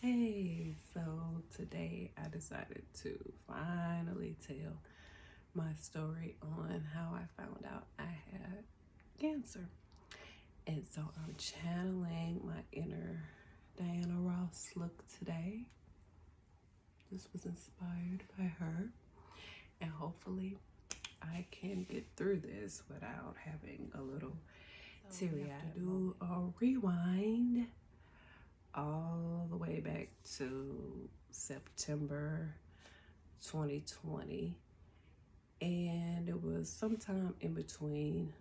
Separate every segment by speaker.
Speaker 1: Hey, so today I decided to finally tell my story on how I found out I had cancer. And so I'm channeling my inner Diana Ross look today. This was inspired by her, and hopefully I can get through this without having a little teary-eyed do a rewind all the way back to September 2020, and it was sometime in between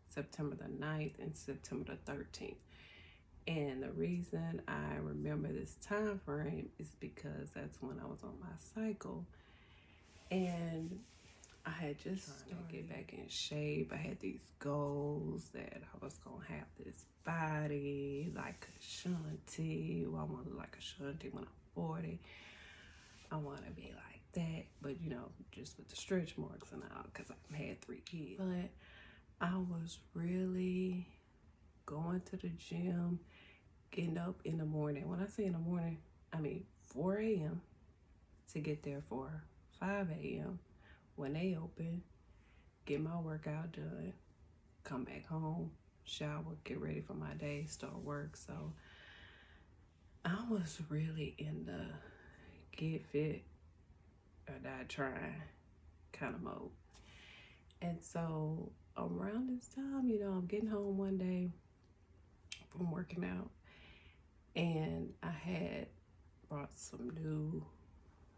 Speaker 1: September the 9th and September the 13th. And the reason I remember this time frame is because that's when I was on my cycle, and I had just started to get back in shape. I had these goals that I was gonna have this body like Ashanti. Well, I want to look like Ashanti when I'm 40. I want to be like that, but just with the stretch marks and all, because I had 3 kids. But I was really going to the gym, getting up in the morning. When I say in the morning, I mean 4 a.m. to get there for 5 a.m. when they open, get my workout done, come back home, shower, get ready for my day, start work. So I was really in the get fit or die trying kind of mode. And so around this time, I'm getting home one day from working out, and I had brought some new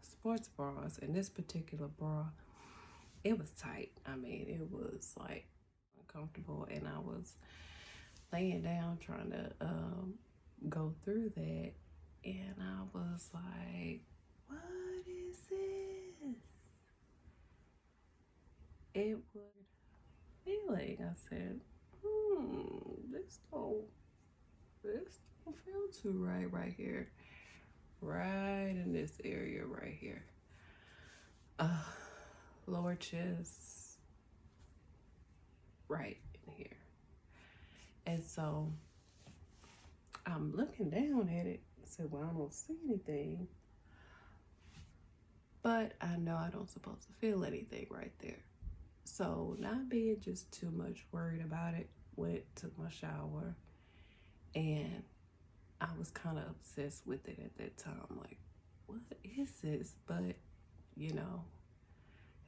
Speaker 1: sports bras, and this particular bra, it was tight. I mean, it was like uncomfortable, and I was laying down trying to go through that, and I was like, what is this? It was feeling. I said, this don't feel too right here. Right in this area right here. Lower chest, right in here. And so I'm looking down at it. I said, well, I don't see anything. But I know I don't supposed to feel anything right there. So not being just too much worried about it, took my shower, and I was kind of obsessed with it at that time. Like, what is this? But,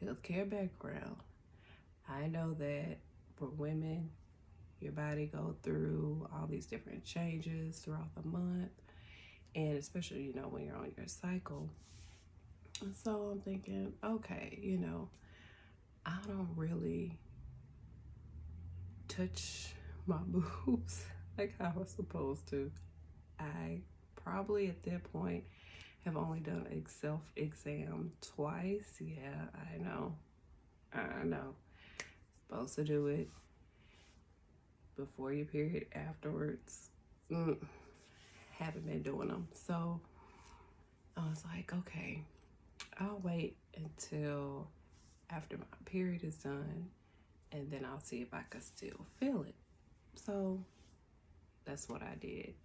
Speaker 1: healthcare background. I know that for women, your body go through all these different changes throughout the month, and especially, when you're on your cycle. And so I'm thinking, okay, I don't really touch my boobs like I was supposed to. I probably at that point have only done a self-exam twice. Yeah, I know. Supposed to do it before your period, afterwards. Haven't been doing them. So I was like, okay, I'll wait until after my period is done, and then I'll see if I can still feel it. So that's what I did.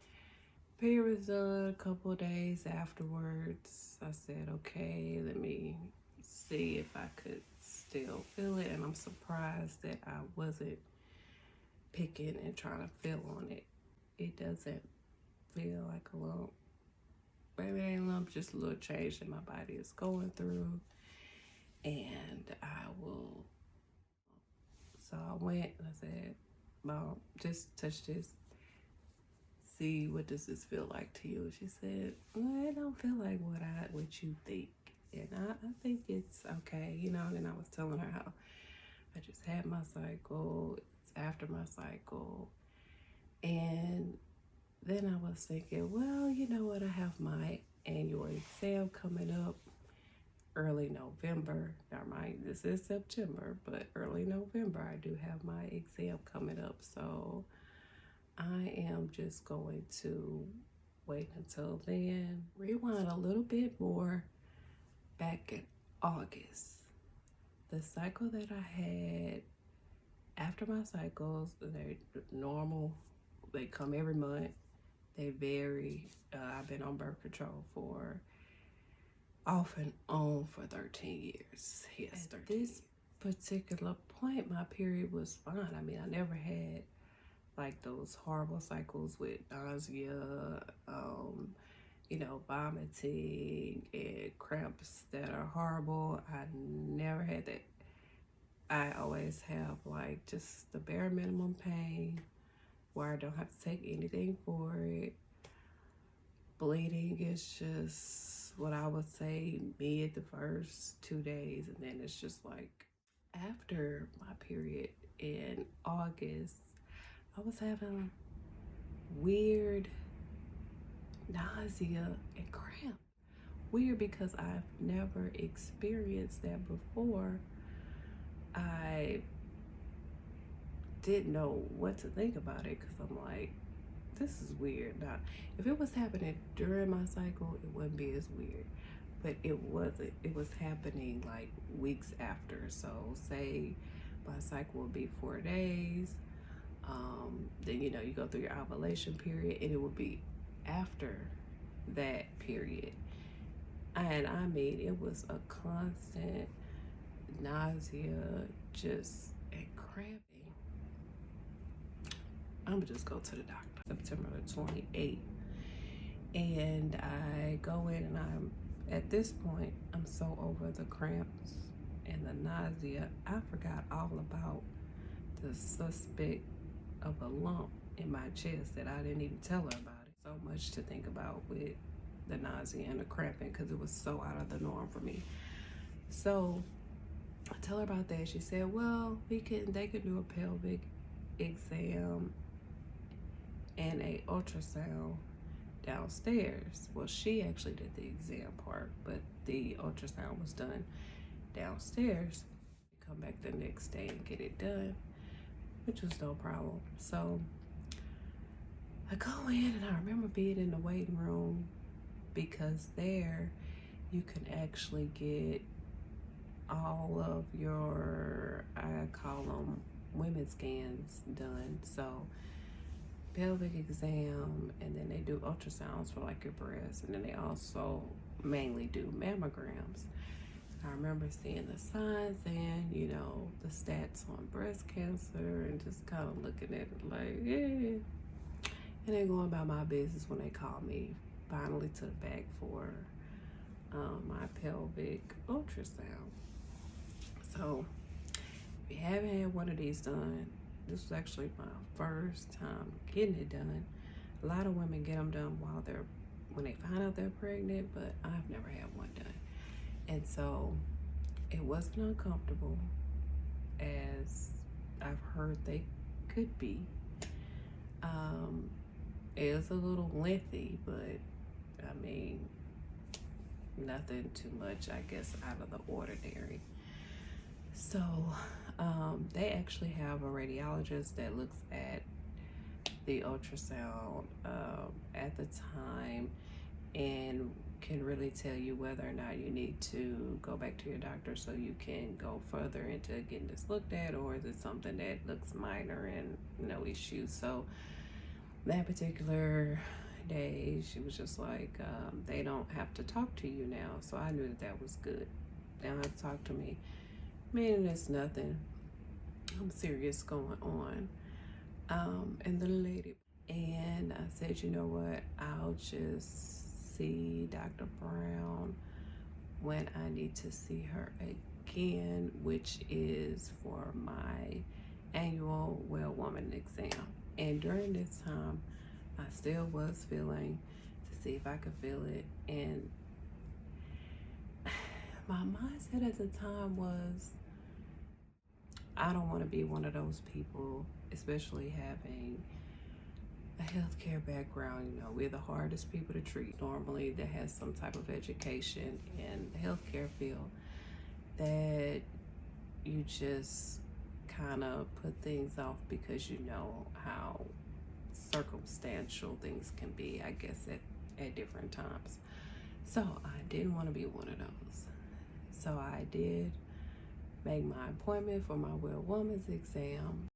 Speaker 1: Period was done a couple of days afterwards. I said, okay, let me see if I could still feel it. And I'm surprised that I wasn't picking and trying to feel on it. It doesn't feel like a lump. Maybe it ain't a lump, just a little change that my body is going through. And I will. So I went and I said, Mom, just touch this. See, what does this feel like to you? She said, well, it don't feel like what you think. And I think it's okay, and then I was telling her how I just had my cycle, it's after my cycle. And then I was thinking, well, you know what, I have my annual exam coming up early November. Now mind, this is September, but early November I do have my exam coming up. So I am just going to wait until then. Rewind a little bit more back in August. The cycle that I had after my cycles, they're normal. They come every month. They vary. I've been on birth control for off and on for 13 years. Yes, 13 At this particular point, my period was fine. I mean, I never had like those horrible cycles with nausea, vomiting and cramps that are horrible. I never had that. I always have like just the bare minimum pain where I don't have to take anything for it. Bleeding is just what I would say mid the first 2 days, and then it's just like after my period in August, I was having weird nausea and cramp. Weird because I've never experienced that before. I didn't know what to think about it because I'm like, this is weird. Now, if it was happening during my cycle, it wouldn't be as weird. But it wasn't. It was happening like weeks after. So say my cycle would be 4 days. Then you go through your ovulation period, and it would be after that period. And I mean, it was a constant nausea, just and cramping. I'm gonna just go to the doctor September the 28th, and I go in, and at this point I'm so over the cramps and the nausea, I forgot all about the suspect of a lump in my chest that I didn't even tell her about it. So much to think about with the nausea and the cramping because it was so out of the norm for me. So I tell her about that. She said, well, they could do a pelvic exam and a ultrasound downstairs. Well, she actually did the exam part, but the ultrasound was done downstairs. Come back the next day and get it done, which was no problem. So I go in, and I remember being in the waiting room because there you can actually get all of your, I call them women's scans done. So pelvic exam, and then they do ultrasounds for like your breasts, and then they also mainly do mammograms. I remember seeing the signs and the stats on breast cancer, and just kind of looking at it like, yeah, and then going about my business when they called me finally to the back for my pelvic ultrasound. So if you haven't had one of these done, this was actually my first time getting it done. A lot of women get them done when they find out they're pregnant, but I've never had one done. And so it wasn't uncomfortable as I've heard they could be. It was a little lengthy, but I mean, nothing too much, I guess, out of the ordinary. So they actually have a radiologist that looks at the ultrasound at the time and can really tell you whether or not you need to go back to your doctor so you can go further into getting this looked at, or is it something that looks minor and no issues. So that particular day, she was just like, they don't have to talk to you now. So I knew that was good. They don't have to talk to me, meaning there's nothing serious going on. And the lady, and I said, you know what, I'll just see Dr. Brown when I need to see her again, which is for my annual well woman exam. And during this time, I still was feeling to see if I could feel it. And my mindset at the time was, I don't want to be one of those people, especially having a healthcare background. We're the hardest people to treat normally that has some type of education in the healthcare field, that you just kind of put things off because you know how circumstantial things can be, I guess, at different times. So I didn't want to be one of those. So I did make my appointment for my well woman's exam,